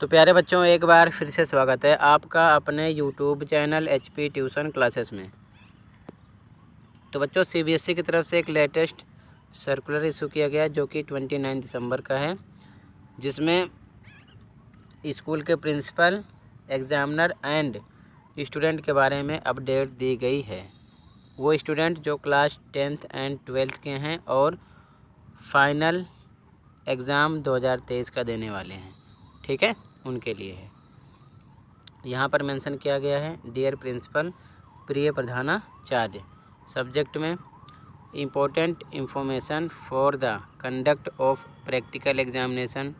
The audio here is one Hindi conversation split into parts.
तो प्यारे बच्चों, एक बार फिर से स्वागत है आपका अपने YouTube channel HP tuition classes में। तो बच्चों, CBSE की तरफ से एक लेटेस्ट सर्कुलर इशू किया गया जो कि 29 दिसंबर का है, जिसमें स्कूल के प्रिंसिपल, एग्जामिनर एंड स्टूडेंट के बारे में अपडेट दी गई है। वो स्टूडेंट जो क्लास 10th एंड 12th के हैं और फाइनल एग्ज़ाम 2023 का देने वाले हैं, ठीक है, उनके लिए है। यहाँ पर मेंशन किया गया है, डियर प्रिंसिपल प्रिय प्रधानाचार्य, सब्जेक्ट में important information for the conduct of practical examination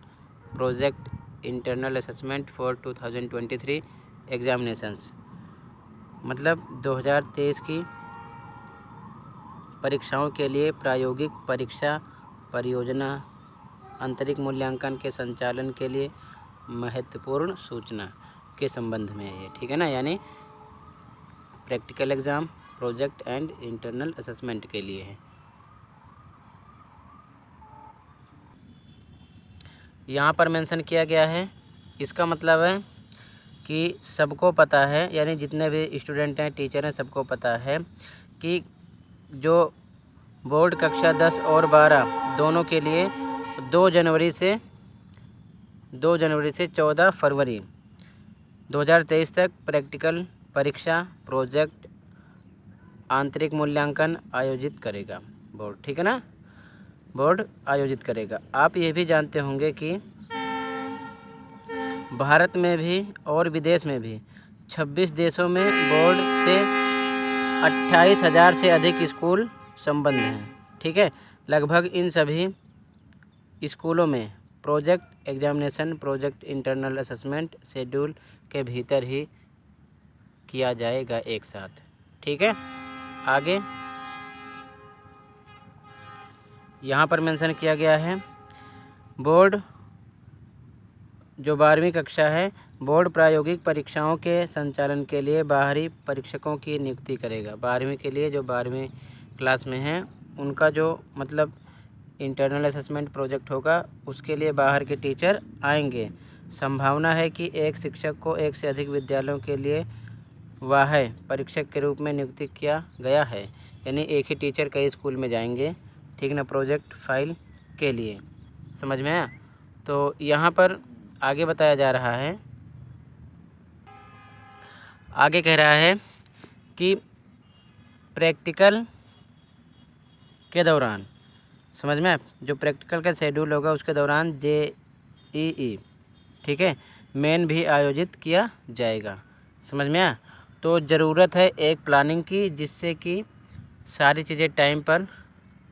project internal assessment for 2023 examinations. मतलब 2023 की परीक्षाओं के लिए प्रायोगिक परीक्षा परियोजना आंतरिक मूल्यांकन के संचालन के लिए महत्वपूर्ण सूचना के संबंध में है ये, ठीक है ना। यानी practical exam, project and internal assessment के लिए है। यहाँ पर मेंशन किया गया है, इसका मतलब है कि सबको पता है, यानी जितने भी स्टूडेंट हैं, टीचर हैं, सबको पता है कि जो बोर्ड कक्षा 10 और 12 दोनों के लिए 2 जनवरी से 14 फरवरी 2023 तक प्रैक्टिकल परीक्षा, प्रोजेक्ट, आंतरिक मूल्यांकन आयोजित करेगा बोर्ड, ठीक है ना। बोर्ड आयोजित करेगा। आप ये भी जानते होंगे कि भारत में भी और विदेश में भी 26 देशों में बोर्ड से 28,000 से अधिक स्कूल संबद्ध हैं, ठीक है। लगभग इन सभी स्कूलों में project examination, project internal assessment schedule के भीतर ही किया जाएगा एक साथ, ठीक है। आगे यहाँ पर मेंशन किया गया है, बोर्ड जो 12वीं कक्षा है, बोर्ड प्रायोगिक परीक्षाओं के संचालन के लिए बाहरी परीक्षकों की नियुक्ति करेगा। 12वीं के लिए जो 12वीं क्लास में हैं, उनका जो मतलब इंटरनल असेसमेंट प्रोजेक्ट होगा, उसके लिए बाहर के टीचर आएंगे। संभावना है कि एक शिक्षक को एक से अधिक विद्यालयों के लिए वाह्य परीक्षक के रूप में नियुक्ति किया गया है। यानी एक ही टीचर कई स्कूल में जाएंगे, ठीक ना, प्रोजेक्ट फाइल के लिए। समझ में आया? तो यहाँ पर आगे बताया जा रहा है, आगे कह रहा है कि प्रैक्टिकल के दौरान, समझ में, जो प्रैक्टिकल का शेड्यूल होगा उसके दौरान JEE, ठीक है, मेन भी आयोजित किया जाएगा। समझ में आया? तो ज़रूरत है एक प्लानिंग की, जिससे कि सारी चीज़ें टाइम पर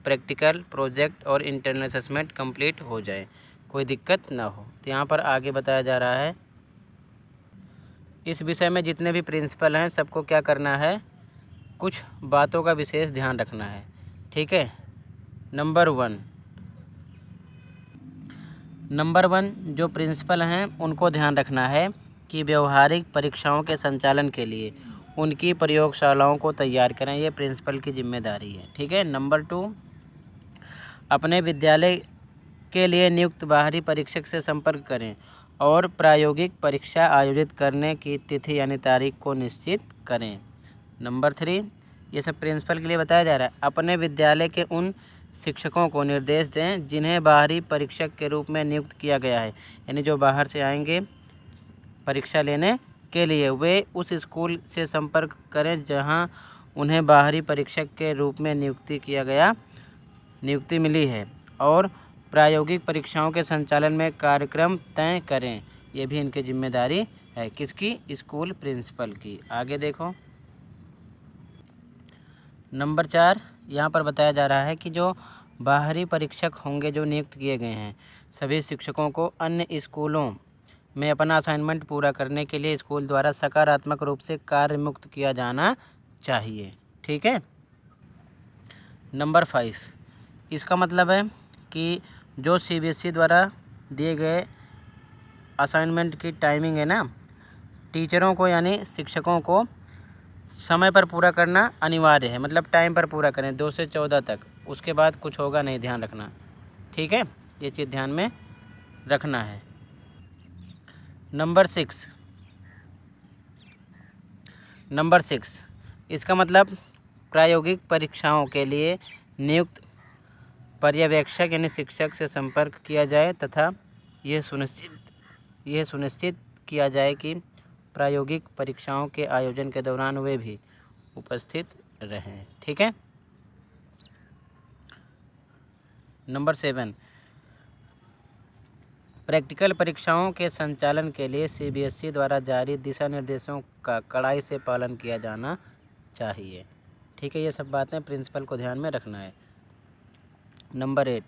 प्रैक्टिकल, प्रोजेक्ट और इंटरनल असेसमेंट कंप्लीट हो जाए, कोई दिक्कत ना हो। तो यहाँ पर आगे बताया जा रहा है, इस विषय में जितने भी प्रिंसिपल हैं सबको क्या करना है, कुछ बातों का विशेष ध्यान रखना है, ठीक है। नंबर वन जो प्रिंसिपल हैं उनको ध्यान रखना है कि व्यवहारिक परीक्षाओं के संचालन के लिए उनकी प्रयोगशालाओं को तैयार करें। ये प्रिंसिपल की जिम्मेदारी है, ठीक है। नंबर 2, अपने विद्यालय के लिए नियुक्त बाहरी परीक्षक से संपर्क करें और प्रायोगिक परीक्षा आयोजित करने की तिथि यानी तारीख को निश्चित करें। नंबर 3, ये सब प्रिंसिपल के लिए बताया जा रहा है, अपने विद्यालय के उन शिक्षकों को निर्देश दें जिन्हें बाहरी परीक्षक के रूप में नियुक्त किया गया है। यानी जो बाहर से आएंगे परीक्षा लेने के लिए, वे उस स्कूल से संपर्क करें जहां उन्हें बाहरी परीक्षक के रूप में नियुक्ति मिली है, और प्रायोगिक परीक्षाओं के संचालन में कार्यक्रम तय करें। ये भी इनकी जिम्मेदारी है, किसकी? स्कूल प्रिंसिपल की। आगे देखो, नंबर 4, यहाँ पर बताया जा रहा है कि जो बाहरी परीक्षक होंगे जो नियुक्त किए गए हैं, सभी शिक्षकों को अन्य स्कूलों में अपना असाइनमेंट पूरा करने के लिए स्कूल द्वारा सकारात्मक रूप से कार्य मुक्त किया जाना चाहिए, ठीक है। नंबर 5, इसका मतलब है कि जो CBSE द्वारा दिए गए असाइनमेंट की टाइमिंग है ना, टीचरों को यानी शिक्षकों को समय पर पूरा करना अनिवार्य है। मतलब टाइम पर पूरा करें 2 से 14 तक, उसके बाद कुछ होगा नहीं, ध्यान रखना, ठीक है। ये चीज़ ध्यान में रखना है। नंबर 6 इसका मतलब प्रायोगिक परीक्षाओं के लिए नियुक्त पर्यवेक्षक यानी शिक्षक से संपर्क किया जाए तथा यह सुनिश्चित किया जाए कि प्रायोगिक परीक्षाओं के आयोजन के दौरान वे भी उपस्थित रहें। ठीक है। नंबर 7 प्रैक्टिकल परीक्षाओं के संचालन के लिए CBSE द्वारा जारी दिशा निर्देशों का कड़ाई से पालन किया जाना चाहिए। ठीक है, ये सब बातें प्रिंसिपल को ध्यान में रखना है। नंबर 8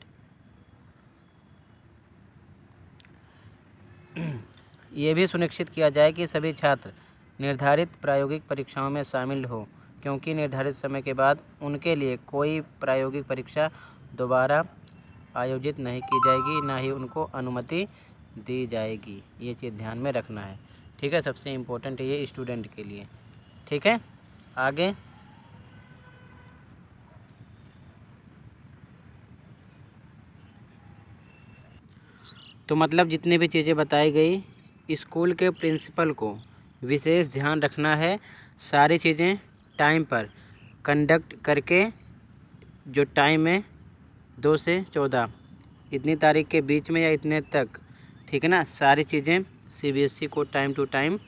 ये भी सुनिश्चित किया जाए कि सभी छात्र निर्धारित प्रायोगिक परीक्षाओं में शामिल हो, क्योंकि निर्धारित समय के बाद उनके लिए कोई प्रायोगिक परीक्षा दोबारा आयोजित नहीं की जाएगी, ना ही उनको अनुमति दी जाएगी। ये चीज़ ध्यान में रखना है। ठीक है, सबसे इम्पोर्टेंट है ये स्टूडेंट के लिए। ठीक है, आगे तो मतलब जितनी भी चीज़ें बताई गई, स्कूल के प्रिंसिपल को विशेष ध्यान रखना है। सारी चीज़ें टाइम पर कंडक्ट करके, जो टाइम है 2 से 14 इतनी तारीख के बीच में या इतने तक, ठीक है ना, सारी चीज़ें CBSE को टाइम टू टाइम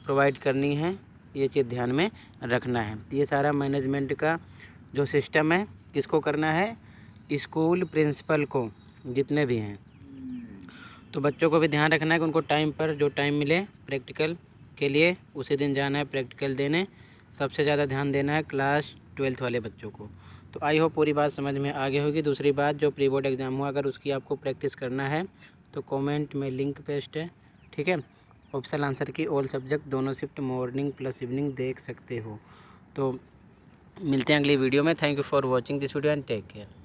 प्रोवाइड करनी है। ये चीज़ ध्यान में रखना है। ये सारा मैनेजमेंट का जो सिस्टम है किसको करना है? स्कूल प्रिंसिपल को, जितने भी हैं। तो बच्चों को भी ध्यान रखना है कि उनको टाइम पर जो टाइम मिले प्रैक्टिकल के लिए उसी दिन जाना है प्रैक्टिकल देने। सबसे ज़्यादा ध्यान देना है क्लास 12th वाले बच्चों को। तो आई होप पूरी बात समझ में आ गई होगी। दूसरी बात, जो प्री बोर्ड एग्ज़ाम हुआ अगर उसकी आपको प्रैक्टिस करना है तो कमेंट में लिंक पेस्ट है। ठीक है, ऑप्शनल आंसर की ऑल सब्जेक्ट दोनों शिफ्ट मॉर्निंग प्लस इवनिंग देख सकते हो। तो मिलते हैं अगली वीडियो में। Thank you for watching this video and take care.